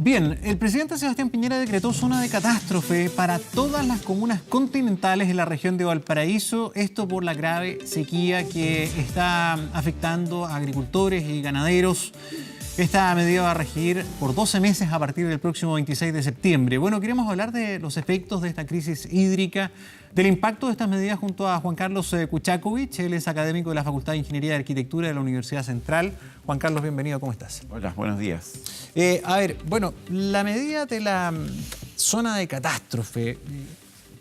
Bien, el presidente Sebastián Piñera decretó zona de catástrofe para todas las comunas continentales de la región de Valparaíso, esto por la grave sequía que está afectando a agricultores y ganaderos. Esta medida va a regir por 12 meses a partir del próximo 26 de septiembre. Bueno, queremos hablar de los efectos de esta crisis hídrica, del impacto de estas medidas junto a Juan Carlos Kuchakovich. Él es académico de la Facultad de Ingeniería y Arquitectura de la Universidad Central. Juan Carlos, bienvenido, ¿cómo estás? Hola, buenos días. La medida de la zona de catástrofe,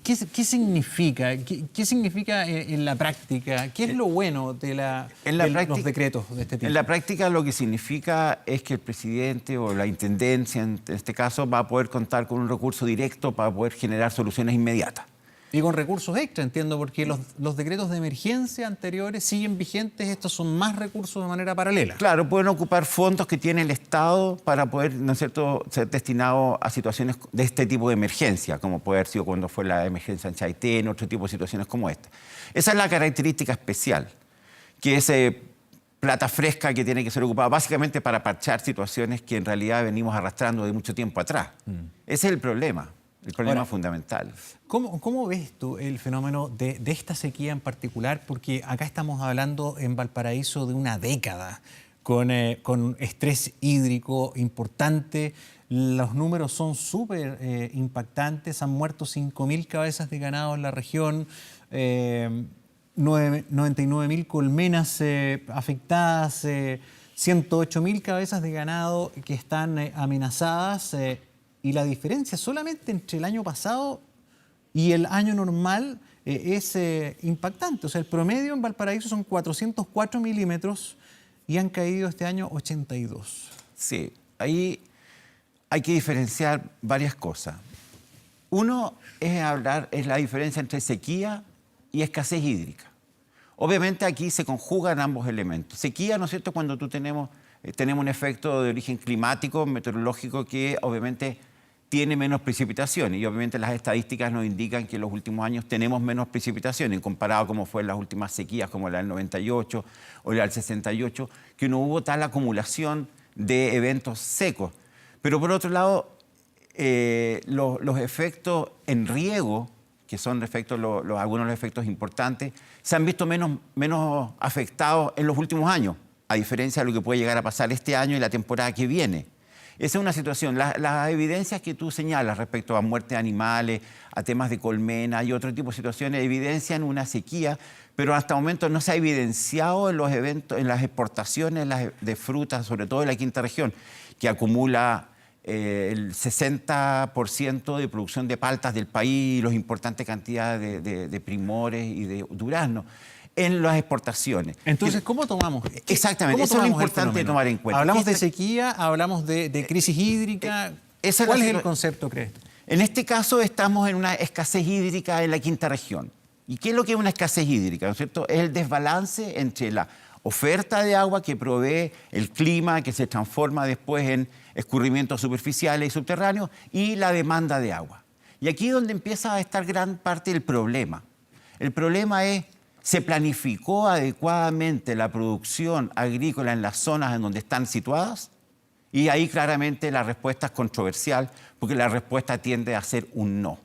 ¿qué significa? ¿Qué significa en la práctica? ¿Qué es lo bueno de los decretos de este tipo? En la práctica lo que significa es que el presidente o la intendencia, en este caso, va a poder contar con un recurso directo para poder generar soluciones inmediatas. Y con recursos extra, entiendo, porque los decretos de emergencia anteriores siguen vigentes, estos son más recursos de manera paralela. Claro, pueden ocupar fondos que tiene el Estado para poder, ¿no es cierto?, ser destinados a situaciones de este tipo de emergencia, como puede haber sido cuando fue la emergencia en Chaitén, otro tipo de situaciones como esta. Esa es la característica especial, que es plata fresca que tiene que ser ocupada básicamente para parchar situaciones que en realidad venimos arrastrando de mucho tiempo atrás. Ese es el problema fundamental. ¿Cómo ves tú el fenómeno de esta sequía en particular? Porque acá estamos hablando en Valparaíso de una década con estrés hídrico importante. Los números son súper impactantes. Han muerto 5.000 cabezas de ganado en la región, 99.000 colmenas afectadas, 108.000 cabezas de ganado que están amenazadas. Y la diferencia solamente entre el año pasado y el año normal es impactante. O sea, el promedio en Valparaíso son 404 milímetros y han caído este año 82. Sí, ahí hay que diferenciar varias cosas. Uno es la diferencia entre sequía y escasez hídrica. Obviamente aquí se conjugan ambos elementos. Sequía, ¿no es cierto?, cuando tenemos un efecto de origen climático, meteorológico, que obviamente tiene menos precipitaciones, y obviamente las estadísticas nos indican que en los últimos años tenemos menos precipitaciones comparado como fue en las últimas sequías como la del 98 o la del 68, que no hubo tal acumulación de eventos secos. Pero por otro lado, los efectos en riego, que son algunos de los efectos importantes, se han visto menos afectados en los últimos años, a diferencia de lo que puede llegar a pasar este año y la temporada que viene. Esa es una situación. Las evidencias que tú señalas respecto a muerte de animales, a temas de colmena y otro tipo de situaciones evidencian una sequía, pero hasta el momento no se ha evidenciado en los eventos, en las exportaciones de frutas, sobre todo en la quinta región, que acumula el 60% de producción de paltas del país y las importantes cantidades de primores y de duraznos en las exportaciones. Entonces, ¿cómo tomamos? Exactamente, eso es lo importante tomar en cuenta. Hablamos de sequía, hablamos de crisis hídrica. ¿Cuál es el concepto, crees? En este caso estamos en una escasez hídrica en la quinta región. ¿Y qué es lo que es una escasez hídrica? ¿No es cierto? Es el desbalance entre la oferta de agua que provee el clima, que se transforma después en escurrimientos superficiales y subterráneos, y la demanda de agua. Y aquí es donde empieza a estar gran parte del problema. El problema es: ¿se planificó adecuadamente la producción agrícola en las zonas en donde están situadas? Y ahí claramente la respuesta es controversial, porque la respuesta tiende a ser un no.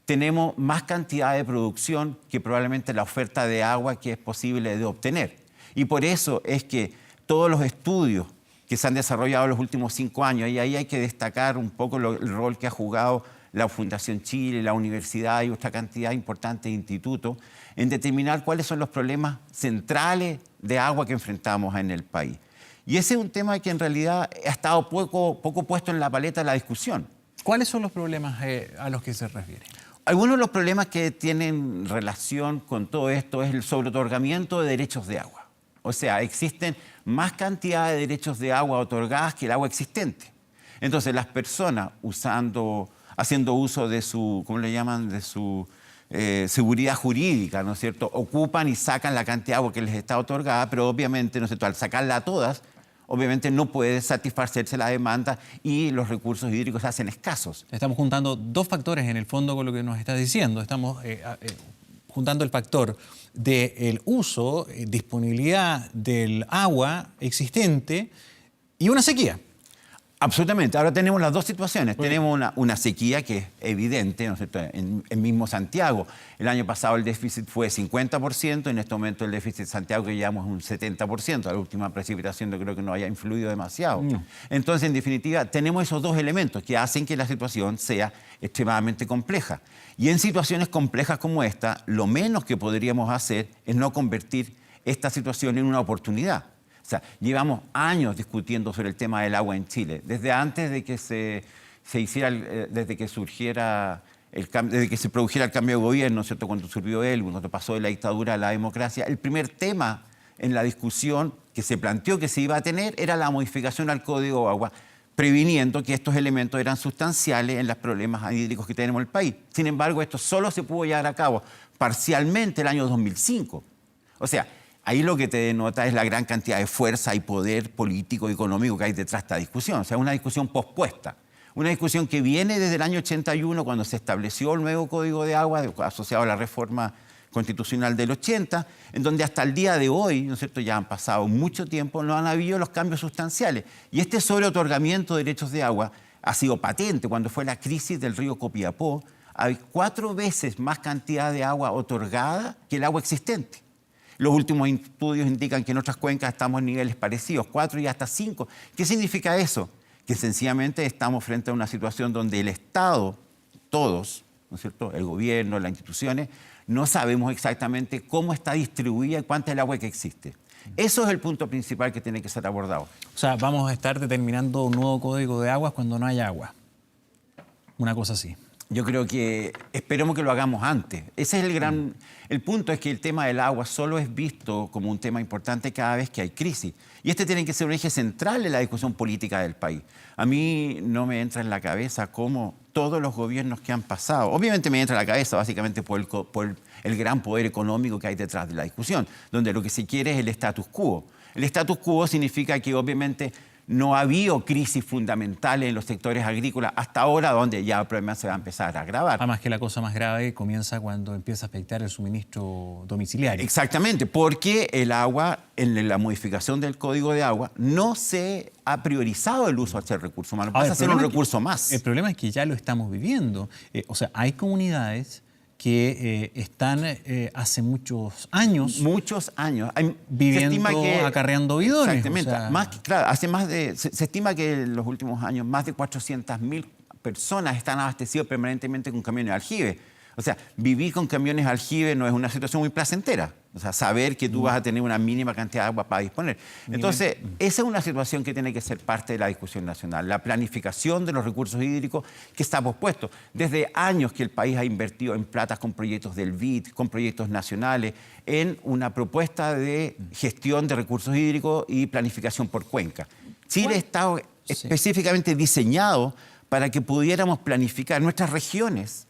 Tenemos más cantidad de producción que probablemente la oferta de agua que es posible de obtener. Y por eso es que todos los estudios que se han desarrollado en los últimos 5 años, y ahí hay que destacar un poco el rol que ha jugado la Fundación Chile, la universidad y otra cantidad importante de institutos, en determinar cuáles son los problemas centrales de agua que enfrentamos en el país. Y ese es un tema que en realidad ha estado poco puesto en la paleta de la discusión. ¿Cuáles son los problemas a los que se refiere? Algunos de los problemas que tienen relación con todo esto es el sobreotorgamiento de derechos de agua. O sea, existen más cantidad de derechos de agua otorgadas que el agua existente. Entonces, las personas haciendo uso de su, ¿cómo le llaman?, de su seguridad jurídica, ¿no es cierto?, ocupan y sacan la cantidad de agua que les está otorgada, pero obviamente, ¿no es cierto?, al sacarla a todas, obviamente no puede satisfacerse la demanda y los recursos hídricos se hacen escasos. Estamos juntando dos factores en el fondo con lo que nos está diciendo. Estamos juntando el factor del uso, disponibilidad del agua existente y una sequía. Absolutamente. Ahora tenemos las dos situaciones. Tenemos una sequía que es evidente, ¿no es cierto? En mismo Santiago. El año pasado el déficit fue 50%, en este momento el déficit de Santiago que llevamos un 70%. La última precipitación yo creo que no haya influido demasiado. No. Entonces, en definitiva, tenemos esos dos elementos que hacen que la situación sea extremadamente compleja. Y en situaciones complejas como esta, lo menos que podríamos hacer es no convertir esta situación en una oportunidad. O sea, llevamos años discutiendo sobre el tema del agua en Chile, desde antes de que se hiciera, desde que surgiera desde que se produjera el cambio de gobierno, ¿cierto? Cuando surgió él, cuando pasó de la dictadura a la democracia. El primer tema en la discusión que se planteó que se iba a tener era la modificación al Código de Agua, previniendo que estos elementos eran sustanciales en los problemas hídricos que tenemos en el país. Sin embargo, esto solo se pudo llevar a cabo parcialmente el año 2005. O sea, ahí lo que te denota es la gran cantidad de fuerza y poder político y económico que hay detrás de esta discusión. O sea, una discusión pospuesta. Una discusión que viene desde el año 81, cuando se estableció el nuevo Código de Agua, asociado a la reforma constitucional del 80, en donde hasta el día de hoy, ¿no es cierto?, ya han pasado mucho tiempo, no han habido los cambios sustanciales. Y este sobreotorgamiento de derechos de agua ha sido patente. Cuando fue la crisis del río Copiapó, hay 4 veces más cantidad de agua otorgada que el agua existente. Los últimos estudios indican que en otras cuencas estamos en niveles parecidos, 4 y hasta 5. ¿Qué significa eso? Que sencillamente estamos frente a una situación donde el Estado, todos, ¿no es cierto?, el gobierno, las instituciones, no sabemos exactamente cómo está distribuida y cuánta es el agua que existe. Eso es el punto principal que tiene que ser abordado. O sea, vamos a estar determinando un nuevo código de aguas cuando no haya agua. Una cosa así. Yo creo que esperemos que lo hagamos antes. Ese es el punto, es que el tema del agua solo es visto como un tema importante cada vez que hay crisis. Y este tiene que ser un eje central en la discusión política del país. A mí no me entra en la cabeza cómo todos los gobiernos que han pasado, obviamente me entra en la cabeza básicamente por el gran poder económico que hay detrás de la discusión, donde lo que se quiere es el status quo. El status quo significa que obviamente no ha habido crisis fundamentales en los sectores agrícolas hasta ahora, donde ya el problema se va a empezar a agravar. Además que la cosa más grave comienza cuando empieza a afectar el suministro domiciliario. Exactamente, porque el agua, en la modificación del Código de Agua, no se ha priorizado el uso hacia el recurso humano. Pasa a ser un recurso más. El problema es que ya lo estamos viviendo. O sea, hay comunidades que están hace muchos años viviendo, acarreando bidones. Exactamente. O sea, claro, se estima que en los últimos años más de 400.000 personas están abastecidas permanentemente con camiones de aljibe. O sea, vivir con camiones de aljibe no es una situación muy placentera. O sea, saber que tú vas a tener una mínima cantidad de agua para disponer. Entonces, esa es una situación que tiene que ser parte de la discusión nacional. La planificación de los recursos hídricos que está pospuesto. Desde años que el país ha invertido en platas con proyectos del BID, con proyectos nacionales, en una propuesta de gestión de recursos hídricos y planificación por cuenca. Chile está específicamente diseñado para que pudiéramos planificar nuestras regiones.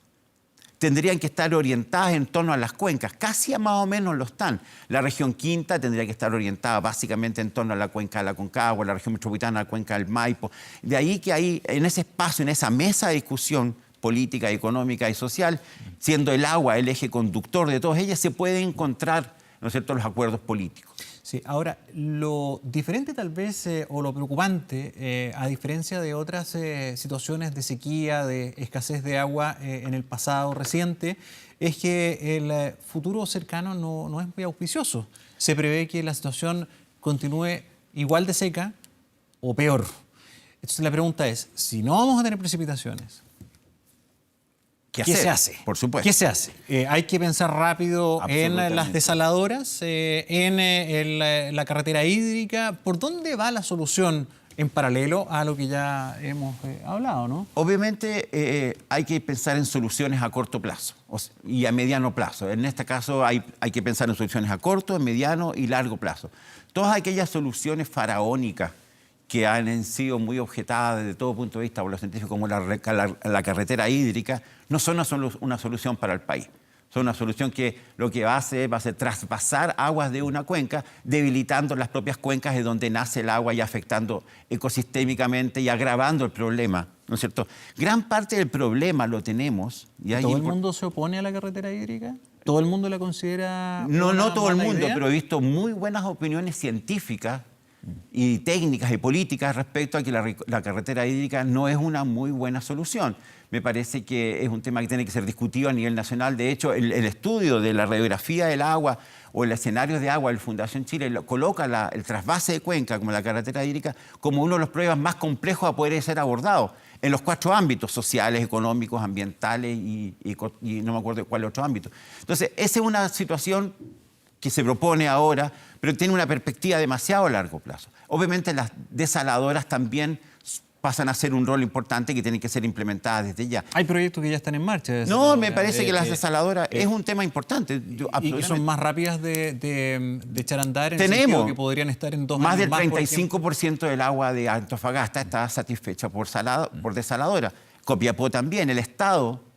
Tendrían que estar orientadas en torno a las cuencas, casi más o menos lo están. La región quinta tendría que estar orientada básicamente en torno a la cuenca de la Aconcagua, la región metropolitana, la cuenca del Maipo. De ahí que ahí, en ese espacio, en esa mesa de discusión política, económica y social, siendo el agua el eje conductor de todas ellas, se pueden encontrar, ¿no es cierto?, los acuerdos políticos. Sí, ahora, lo diferente tal vez, o lo preocupante, a diferencia de otras situaciones de sequía, de escasez de agua en el pasado reciente, es que el futuro cercano no es muy auspicioso. Se prevé que la situación continúe igual de seca o peor. Entonces la pregunta es, si no vamos a tener precipitaciones, ¿Qué se hace? Por supuesto. ¿Qué se hace? Hay que pensar rápido en las desaladoras, en la carretera hídrica. ¿Por dónde va la solución en paralelo a lo que ya hemos hablado, no? Obviamente hay que pensar en soluciones a corto plazo y a mediano plazo. En este caso hay que pensar en soluciones a corto, mediano y largo plazo. Todas aquellas soluciones faraónicas que han sido muy objetadas desde todo punto de vista por los científicos, como la carretera hídrica, no son una solución para el país. Son una solución que lo que va a hacer traspasar aguas de una cuenca, debilitando las propias cuencas de donde nace el agua y afectando ecosistémicamente y agravando el problema, ¿no es cierto? Gran parte del problema lo tenemos. ¿Todo el mundo se opone a la carretera hídrica? ¿Todo el mundo la considera? No todo el mundo, idea? pero he visto muy buenas opiniones científicas y técnicas y políticas respecto a que la carretera hídrica no es una muy buena solución. Me parece que es un tema que tiene que ser discutido a nivel nacional. De hecho, el estudio de la radiografía del agua o el escenario de agua de la Fundación Chile coloca el trasvase de Cuenca, como la carretera hídrica, como uno de los problemas más complejos a poder ser abordados en los 4 ámbitos: sociales, económicos, ambientales y no me acuerdo cuál otro ámbito. Entonces, esa es una situación que se propone ahora, pero tiene una perspectiva demasiado a largo plazo. Obviamente las desaladoras también pasan a ser un rol importante que tienen que ser implementadas desde ya. Hay proyectos que ya están en marcha. No, me parece que las desaladoras es un tema importante. Y que son más rápidas de echar a andar, en el Tenemos sentido que podrían estar en 2 más años del más, 35% del agua de Antofagasta está satisfecha por desaladora. Copiapó también. El Estado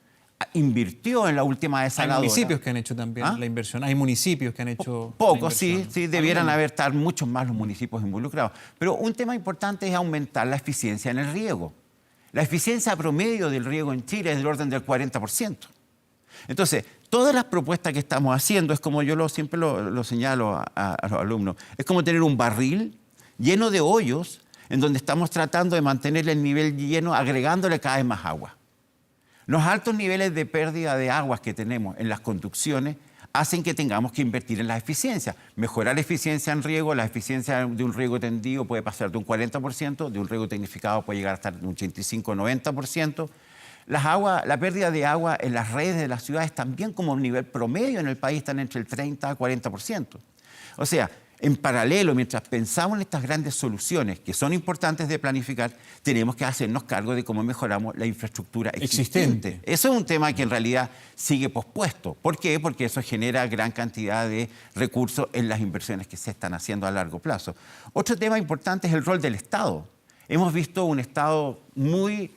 invirtió en la última desaladora. Hay municipios que han hecho también la inversión. Hay municipios que han hecho Pocos, sí, debieran estar muchos más los municipios involucrados. Pero un tema importante es aumentar la eficiencia en el riego. La eficiencia promedio del riego en Chile es del orden del 40%. Entonces, todas las propuestas que estamos haciendo, es como yo siempre lo señalo a los alumnos, es como tener un barril lleno de hoyos en donde estamos tratando de mantener el nivel lleno, agregándole cada vez más agua. Los altos niveles de pérdida de aguas que tenemos en las conducciones hacen que tengamos que invertir en la eficiencia. Mejorar la eficiencia en riego, la eficiencia de un riego tendido puede pasar de un 40%, de un riego tecnificado puede llegar hasta un 85-90%. La pérdida de agua en las redes de las ciudades también, como nivel promedio en el país, están entre el 30 a 40%. O sea, en paralelo, mientras pensamos en estas grandes soluciones que son importantes de planificar, tenemos que hacernos cargo de cómo mejoramos la infraestructura existente. Eso es un tema que en realidad sigue pospuesto. ¿Por qué? Porque eso genera gran cantidad de recursos en las inversiones que se están haciendo a largo plazo. Otro tema importante es el rol del Estado. Hemos visto un Estado muy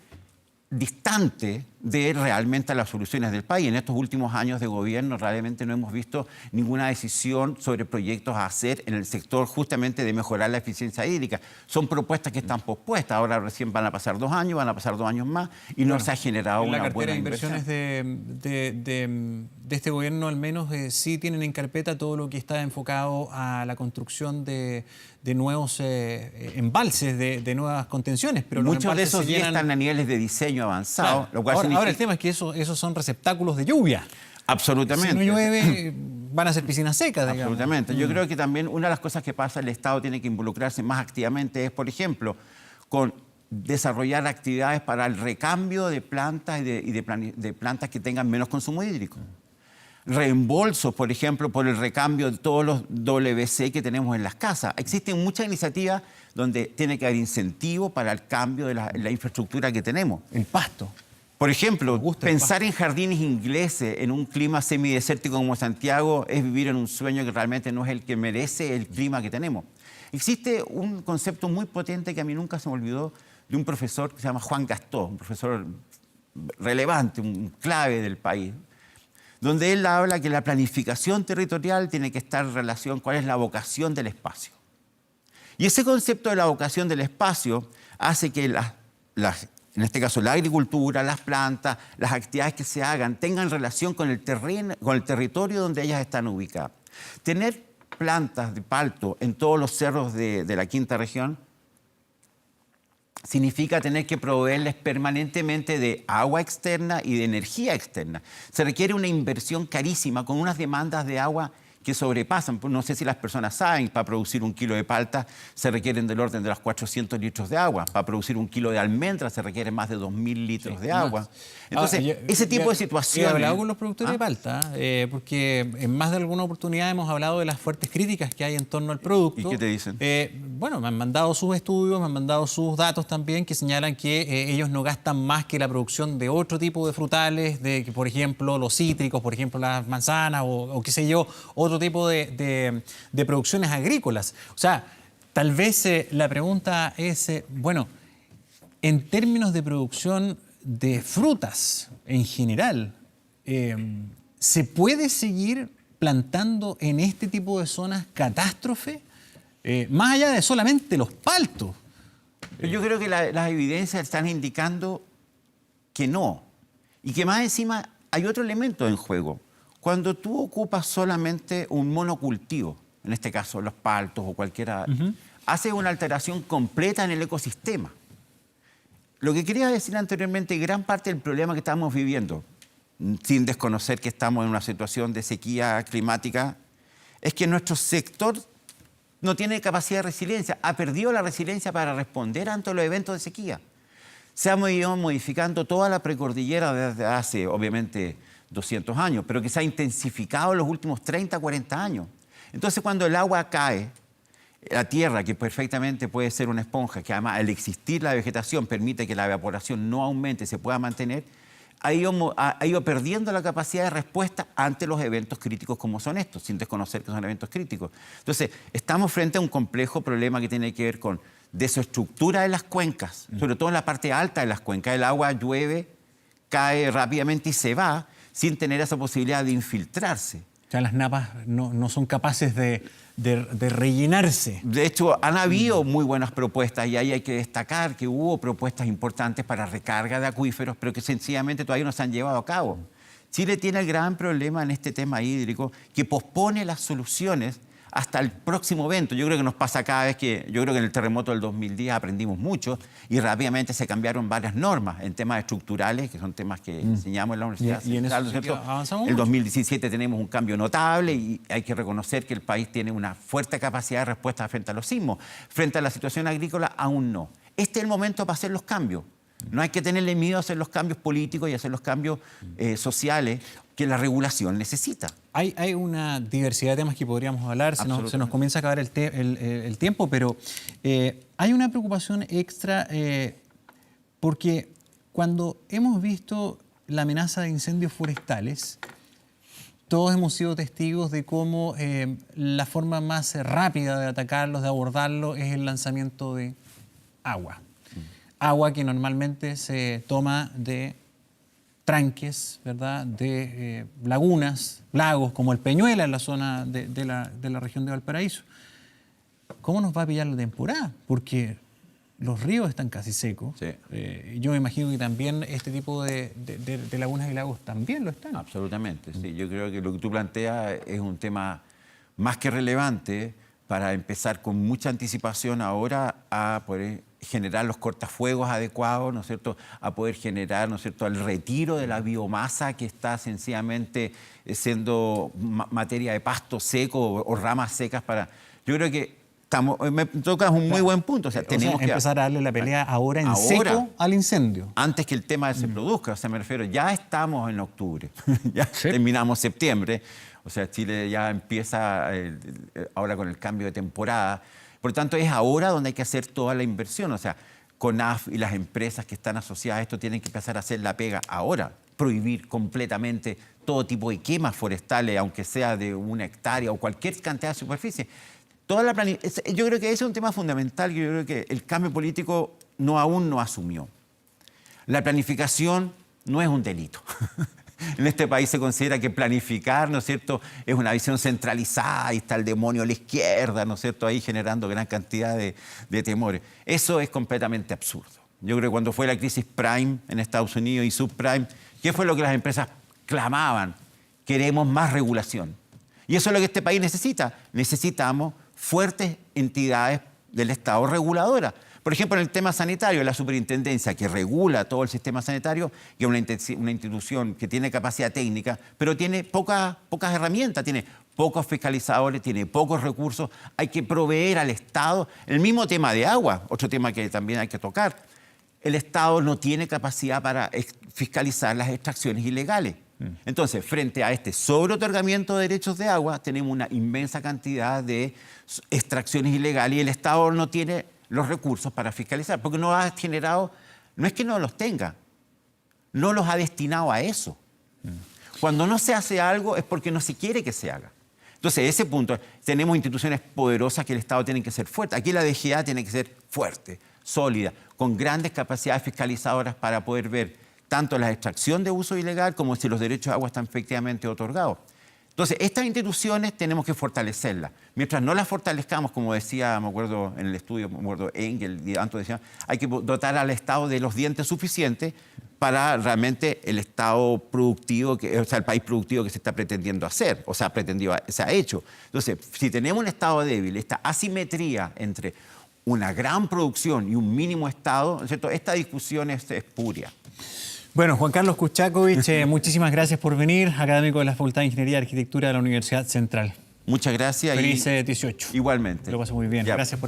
distante de realmente las soluciones del país. En estos últimos años de gobierno realmente no hemos visto ninguna decisión sobre proyectos a hacer en el sector justamente de mejorar la eficiencia hídrica. Son propuestas que están pospuestas. Ahora recién van a pasar 2 años, van a pasar 2 años más y no se ha generado una buena inversión. La cartera de inversiones de este gobierno al menos sí tienen en carpeta todo lo que está enfocado a la construcción de nuevos embalses, de nuevas contenciones. Pero muchos de esos ya están a niveles de diseño avanzado. Claro. Ahora el tema es que esos son receptáculos de lluvia. Absolutamente. Si no llueve, van a ser piscinas secas, digamos. Absolutamente. Yo creo que también una de las cosas que pasa, el Estado tiene que involucrarse más activamente es, por ejemplo, con desarrollar actividades para el recambio de plantas y de plantas que tengan menos consumo hídrico. Reembolsos, por ejemplo, por el recambio de todos los WC que tenemos en las casas. Existen muchas iniciativas donde tiene que haber incentivo para el cambio de la infraestructura que tenemos. El pasto. Por ejemplo, pensar en jardines ingleses en un clima semidesértico como Santiago es vivir en un sueño que realmente no es el que merece el clima que tenemos. Existe un concepto muy potente que a mí nunca se me olvidó de un profesor que se llama Juan Gastó, un profesor relevante, un clave del país, donde él habla que la planificación territorial tiene que estar en relación con cuál es la vocación del espacio. Y ese concepto de la vocación del espacio hace que en este caso la agricultura, las plantas, las actividades que se hagan tengan relación con el terreno, con el territorio donde ellas están ubicadas. Tener plantas de palto en todos los cerros de la quinta región significa tener que proveerles permanentemente de agua externa y de energía externa. Se requiere una inversión carísima con unas demandas de agua que sobrepasan. No sé si las personas saben, para producir 1 kilo de palta se requieren del orden de los 400 litros de agua. Para producir 1 kilo de almendra se requieren más de 2.000 litros de agua. Entonces, ese tipo de situaciones... He hablado con los productores de palta, porque en más de alguna oportunidad hemos hablado de las fuertes críticas que hay en torno al producto. ¿Y qué te dicen? Bueno, me han mandado sus estudios, me han mandado sus datos también que señalan que ellos no gastan más que la producción de otro tipo de frutales, de que, por ejemplo, los cítricos, por ejemplo, las manzanas o qué sé yo, otro tipo de producciones agrícolas. O sea, tal vez la pregunta es, bueno, en términos de producción de frutas en general, ¿se puede seguir plantando en este tipo de zonas catástrofe? Más allá de solamente los paltos. Yo creo que las evidencias están indicando que no. Y que más encima hay otro elemento en juego. Cuando tú ocupas solamente un monocultivo, en este caso los paltos o cualquiera, hace una alteración completa en el ecosistema. Lo que quería decir anteriormente, gran parte del problema que estamos viviendo, sin desconocer que estamos en una situación de sequía climática, es que nuestro sector no tiene capacidad de resiliencia, ha perdido la resiliencia para responder ante los eventos de sequía. Se ha ido modificando toda la precordillera desde hace, obviamente, 200 años, pero que se ha intensificado en los últimos 30, 40 años. Entonces, cuando el agua cae, la tierra, que perfectamente puede ser una esponja, que además al existir la vegetación permite que la evaporación no aumente, se pueda mantener, ha ido perdiendo la capacidad de respuesta ante los eventos críticos como son estos, sin desconocer que son eventos críticos. Entonces, estamos frente a un complejo problema que tiene que ver con desestructura de las cuencas, sobre todo en la parte alta de las cuencas. El agua llueve, cae rápidamente y se va sin tener esa posibilidad de infiltrarse. O sea, las napas no son capaces de rellenarse. De hecho, han habido muy buenas propuestas y ahí hay que destacar que hubo propuestas importantes para recarga de acuíferos, pero que sencillamente todavía no se han llevado a cabo. Chile tiene el gran problema en este tema hídrico que pospone las soluciones hasta el próximo evento. Yo creo que nos pasa cada vez yo creo que en el terremoto del 2010 aprendimos mucho y rápidamente se cambiaron varias normas en temas estructurales, que son temas que enseñamos en la Universidad Central, ¿no es cierto? Avanzamos El mucho. 2017 tenemos un cambio notable y hay que reconocer que el país tiene una fuerte capacidad de respuesta frente a los sismos. Frente a la situación agrícola, aún no. Este es el momento para hacer los cambios. No hay que tenerle miedo a hacer los cambios políticos y hacer los cambios sociales que la regulación necesita. Hay una diversidad de temas que podríamos hablar, se nos comienza a acabar el tiempo, pero hay una preocupación extra porque cuando hemos visto la amenaza de incendios forestales, todos hemos sido testigos de cómo la forma más rápida de atacarlos, de abordarlos, es el lanzamiento de agua. Agua que normalmente se toma de tranques, ¿verdad? De lagunas, lagos, como el Peñuela en la zona de la región de Valparaíso. ¿Cómo nos va a pillar la temporada? Porque los ríos están casi secos. Sí. Yo me imagino que también este tipo de lagunas y lagos también lo están. Absolutamente, sí. Yo creo que lo que tú planteas es un tema más que relevante para empezar con mucha anticipación ahora a poder generar los cortafuegos adecuados, ¿no es cierto?, a poder generar, ¿no es cierto?, el retiro de la biomasa que está sencillamente siendo materia de pasto seco o ramas secas para... Yo creo que me tocas un muy buen punto. O sea, tenemos que empezar a darle la pelea ahora en seco al incendio. Antes que el tema se produzca, o sea, me refiero, ya estamos en octubre, ya terminamos septiembre, o sea, Chile ya empieza ahora con el cambio de temporada. Por lo tanto, es ahora donde hay que hacer toda la inversión. O sea, CONAF y las empresas que están asociadas a esto tienen que empezar a hacer la pega ahora. Prohibir completamente todo tipo de quemas forestales, aunque sea de 1 hectárea o cualquier cantidad de superficie. Yo creo que ese es un tema fundamental que yo creo que el cambio político aún no asumió. La planificación no es un delito. En este país se considera que planificar, ¿no es cierto?, es una visión centralizada y está el demonio a la izquierda, ¿no es cierto?, ahí generando gran cantidad de temores. Eso es completamente absurdo. Yo creo que cuando fue la crisis prime en Estados Unidos y subprime, ¿qué fue lo que las empresas clamaban? Queremos más regulación. Y eso es lo que este país necesita. Necesitamos fuertes entidades del Estado reguladoras. Por ejemplo, en el tema sanitario, la superintendencia que regula todo el sistema sanitario, que es una institución que tiene capacidad técnica, pero tiene pocas herramientas, tiene pocos fiscalizadores, tiene pocos recursos. Hay que proveer al Estado. El mismo tema de agua, otro tema que también hay que tocar. El Estado no tiene capacidad para fiscalizar las extracciones ilegales. Entonces, frente a este sobreotorgamiento de derechos de agua, tenemos una inmensa cantidad de extracciones ilegales y el Estado no tiene los recursos para fiscalizar, porque no ha generado, no es que no los tenga, no los ha destinado a eso. Cuando no se hace algo es porque no se quiere que se haga. Entonces, ese punto, tenemos instituciones poderosas que el Estado tiene que ser fuerte. Aquí la DGA tiene que ser fuerte, sólida, con grandes capacidades fiscalizadoras para poder ver tanto la extracción de uso ilegal como si los derechos de agua están efectivamente otorgados. Entonces, estas instituciones tenemos que fortalecerlas. Mientras no las fortalezcamos, como decía, me acuerdo en el estudio, me acuerdo Engel y Anto decían, hay que dotar al Estado de los dientes suficientes para realmente el Estado productivo, o sea, el país productivo que se está pretendiendo hacer, o sea, se ha hecho. Entonces, si tenemos un Estado débil, esta asimetría entre una gran producción y un mínimo Estado, ¿no es cierto? Esta discusión es espuria. Bueno, Juan Carlos Kuchakovich, muchísimas gracias por venir, académico de la Facultad de Ingeniería y Arquitectura de la Universidad Central. Muchas gracias. Feliz 18. Igualmente. Lo paso muy bien. Ya. Gracias por estar.